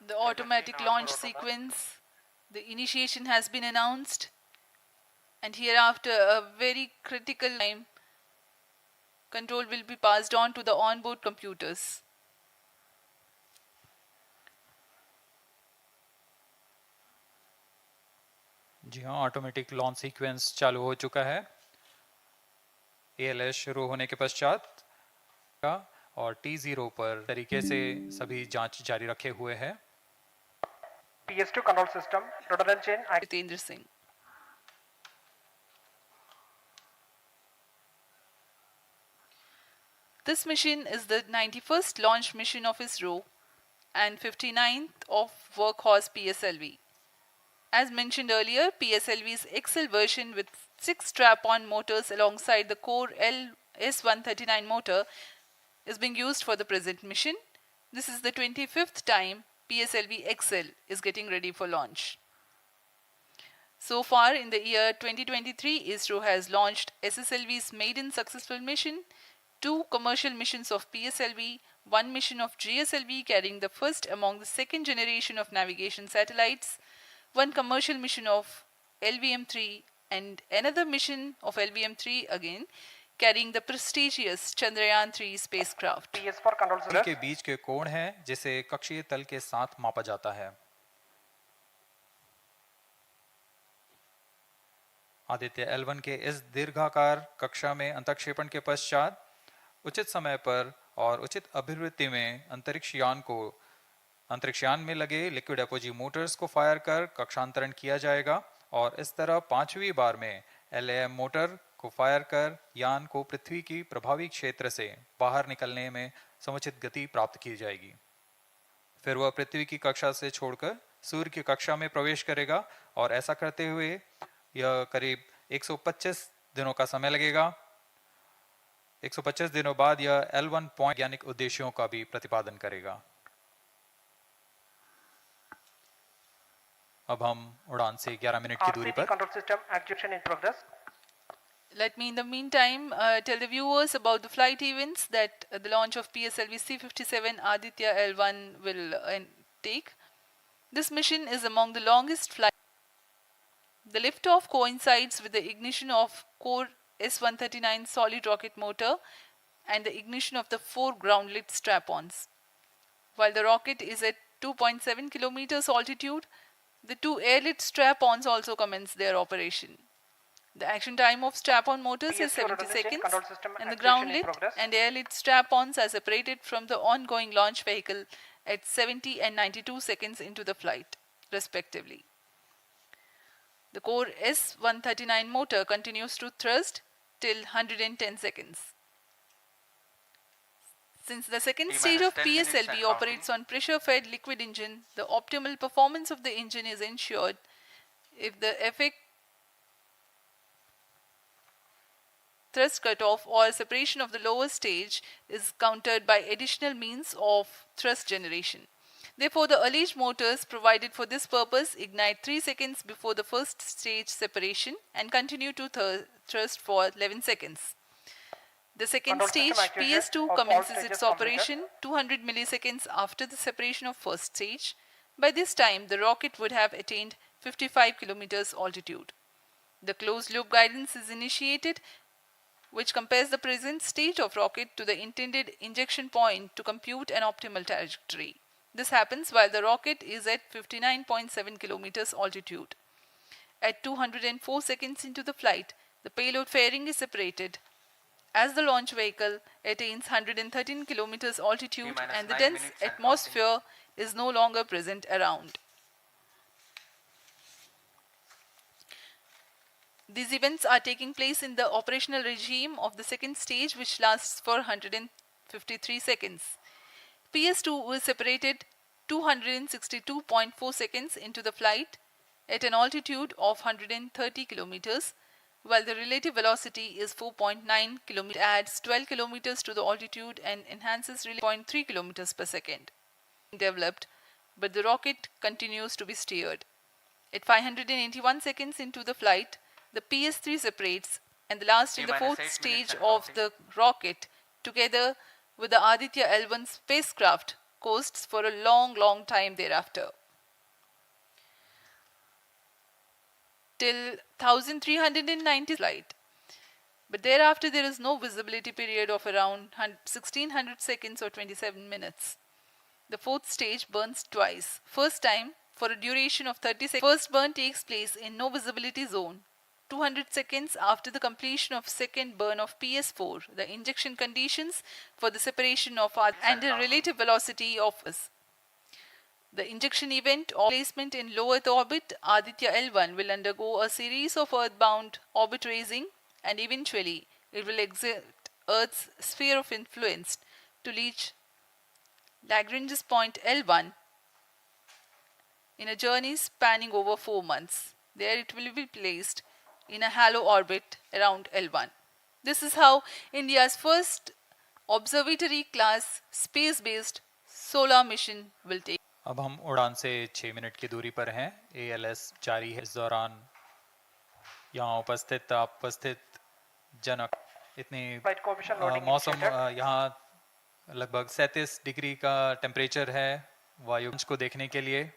The automatic launch sequence, the initiation has been announced, and hereafter a very critical time control will be passed on to the onboard computers. जी हाँ, automatic launch sequence चालू हो चुका है। ALS शुरू होने के पश्चात और T0 पर तरीके से सभी जांच जारी रखे हुए हैं। PS2 control system, total chain. Jitendra Singh. This mission is the 91st launch mission of ISRO and 59th of Workhorse PSLV. As mentioned earlier, PSLV's XL version with 6 strap-on motors alongside the core S139 motor is being used for the present mission. This is the 25th time PSLV XL is getting ready for launch. So far in the year 2023, ISRO has launched SSLV's maiden successful mission, 2 commercial missions of PSLV, 1 mission of GSLV carrying the first among the second generation of navigation satellites, 1 commercial mission of LVM-3 and another mission of LVM-3 again carrying the prestigious Chandrayaan-3 spacecraft. PS4 control system के बीच के कोण है जिसे कक्षीय तल के साथ मापा जाता है। आदित्य L1 के इस दीर्घाकार कक्षा में अंतक्षेपण के पश्चात उचित समय पर और उचित अभिवृत्ति में अंतरिक्षयान में लगे लिक्विड एपोजी मोटर्स को फायर कर कक्षांतरण किया जाएगा और इस तरह 5वीं बार में LAM मोटर को फायर कर यान को पृथ्वी की प्रभावी क्षेत्र से बाहर निकलने में समुचित गति प्राप्त की जाएगी। फिर वह पृथ्वी की कक्षा से छोड़कर सूर्य की कक्षा में प्रवेश करेगा और ऐसा करते हुए यह करीब 125 दिनों का समय लगेगा। 125 दिनों बाद यह L1 पॉइंट वैज्ञानिक उद्देश्यों का भी प्रतिपादन करेगा। अब हम उड़ान से 11 मिनट की दूरी पर control system actuation in progress. Let me in the meantime tell the viewers about the flight events that the launch of PSLV C-57 Aditya L1 will take. This mission is among the longest flights. The liftoff coincides with the ignition of core S139 solid rocket motor and the ignition of the 4 ground-lit strap-ons. While the rocket is at 2.7 kilometers altitude, the 2 air-lit strap-ons also commence their operation. The action time of strap-on motors is 70 seconds and the ground-lit and air-lit strap-ons are separated from the ongoing launch vehicle at 70 and 92 seconds into the flight, respectively. The core S139 motor continues to thrust till 110 seconds. Since the second stage of PSLV operates on pressure-fed liquid engine, the optimal performance of the engine is ensured if the effect thrust cutoff or separation of the lower stage is countered by additional means of thrust generation. Therefore, the alleged motors provided for this purpose ignite 3 seconds before the first stage separation and continue to thrust for 11 seconds. The second stage, PS2, commences its operation 200 milliseconds after the separation of first stage. By this time, the rocket would have attained 55 kilometers altitude. The closed-loop guidance is initiated, which compares the present state of rocket to the intended injection point to compute an optimal trajectory. This happens while the rocket is at 59.7 kilometers altitude. At 204 seconds into the flight, the payload fairing is separated as the launch vehicle attains 113 kilometers altitude and the dense atmosphere is no longer present around. These events are taking place in the operational regime of the second stage, which lasts for 153 seconds. PS2 was separated 262.4 seconds into the flight at an altitude of 130 kilometers, while the relative velocity is 4.9 km. It adds 12 kilometers to the altitude and enhances 0.3 kilometers per second. Developed, but the rocket continues to be steered. At 581 seconds into the flight, the PS3 separates and the last in the fourth stage of the rocket, together with the Aditya L1 spacecraft, coasts for a long, long time thereafter. Till 1390 flight. But thereafter there is no visibility period of around 1600 seconds or 27 minutes. The fourth stage burns twice. First time for a duration of 30 seconds. First burn takes place in no visibility zone. 200 seconds after the completion of second burn of PS4, the injection conditions for the separation of and the relative velocity of us. The injection event or placement in low Earth orbit, Aditya L1 will undergo a series of earthbound orbit raising and eventually it will exit Earth's sphere of influence to reach Lagrange's point L1 in a journey spanning over 4 months. There it will be placed in a halo orbit around L1. This is how India's first observatory class space-based solar mission will take. अब हम उड़ान से 6 minute की दूरी पर हैं। ALS जारी है। इस दौरान यहाँ उपस्थित जनक इतनी मौसम यहाँ लगभग 37 डिग्री का टेम्परेचर है वायु को देखने के लिए।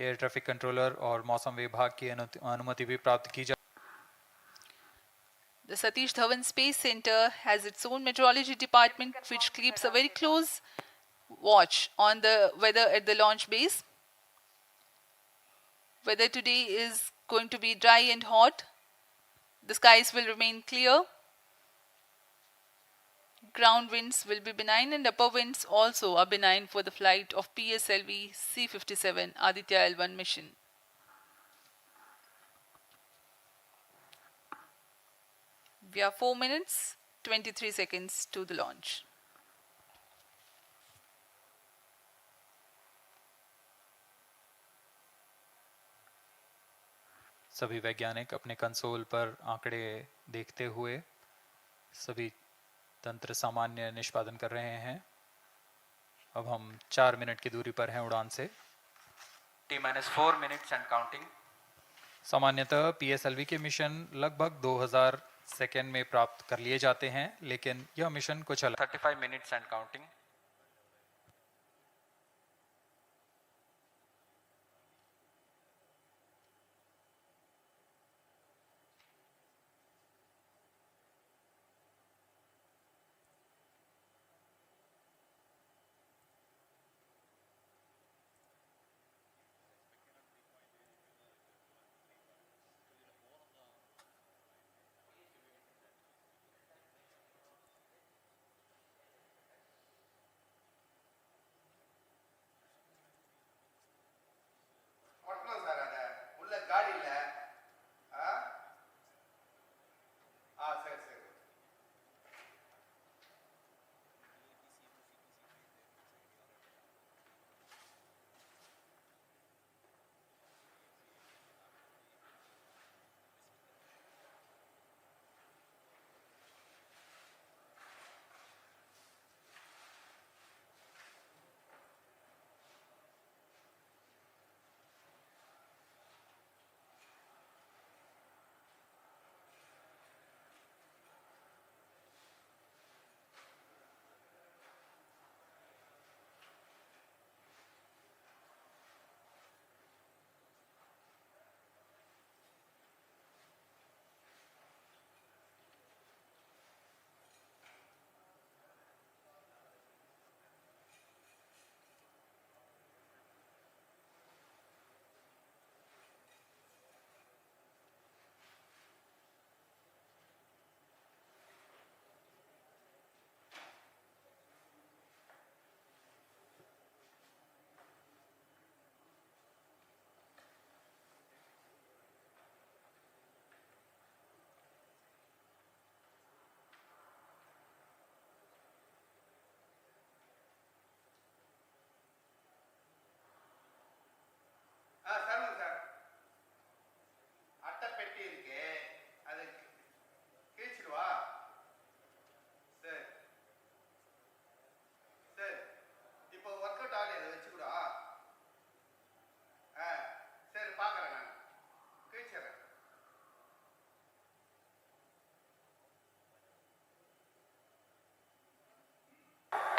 एयर ट्रैफिक कंट्रोलर और मौसम विभाग की अनुमति भी प्राप्त की जा। The Satish Dhawan Space Center has its own meteorology department which keeps a very close watch on the weather at the launch base. Weather today is going to be dry and hot. The skies will remain clear. Ground winds will be benign and upper winds also are benign for the flight of PSLV C-57 Aditya L1 mission. We are 4 minutes, 23 seconds to the launch. सभी वैज्ञानिक अपने console पर आंकड़े देखते हुए सभी तंत्र सामान्य निष्पादन कर रहे हैं। अब हम 4 मिनट की दूरी पर हैं उड़ान से। T-4 minutes and counting. सामान्यतः PSLV के मिशन लगभग 2000 सेकेंड में प्राप्त कर लिए जाते हैं, लेकिन यह मिशन कुछ अलग। 35 minutes and counting.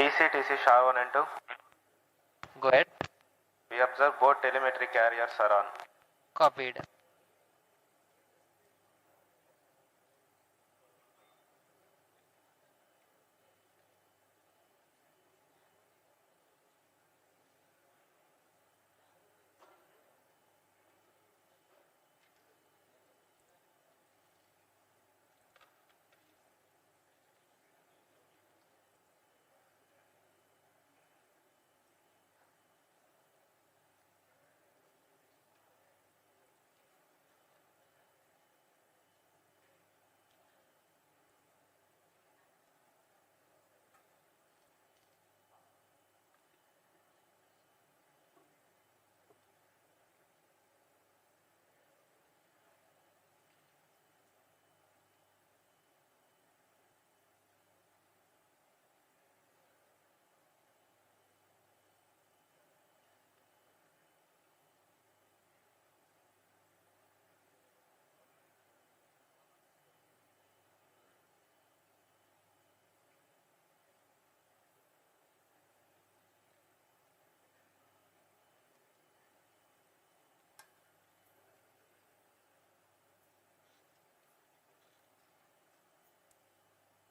TC SHAR 1 and 2. Go ahead. We observe both telemetry carriers are on. Copied.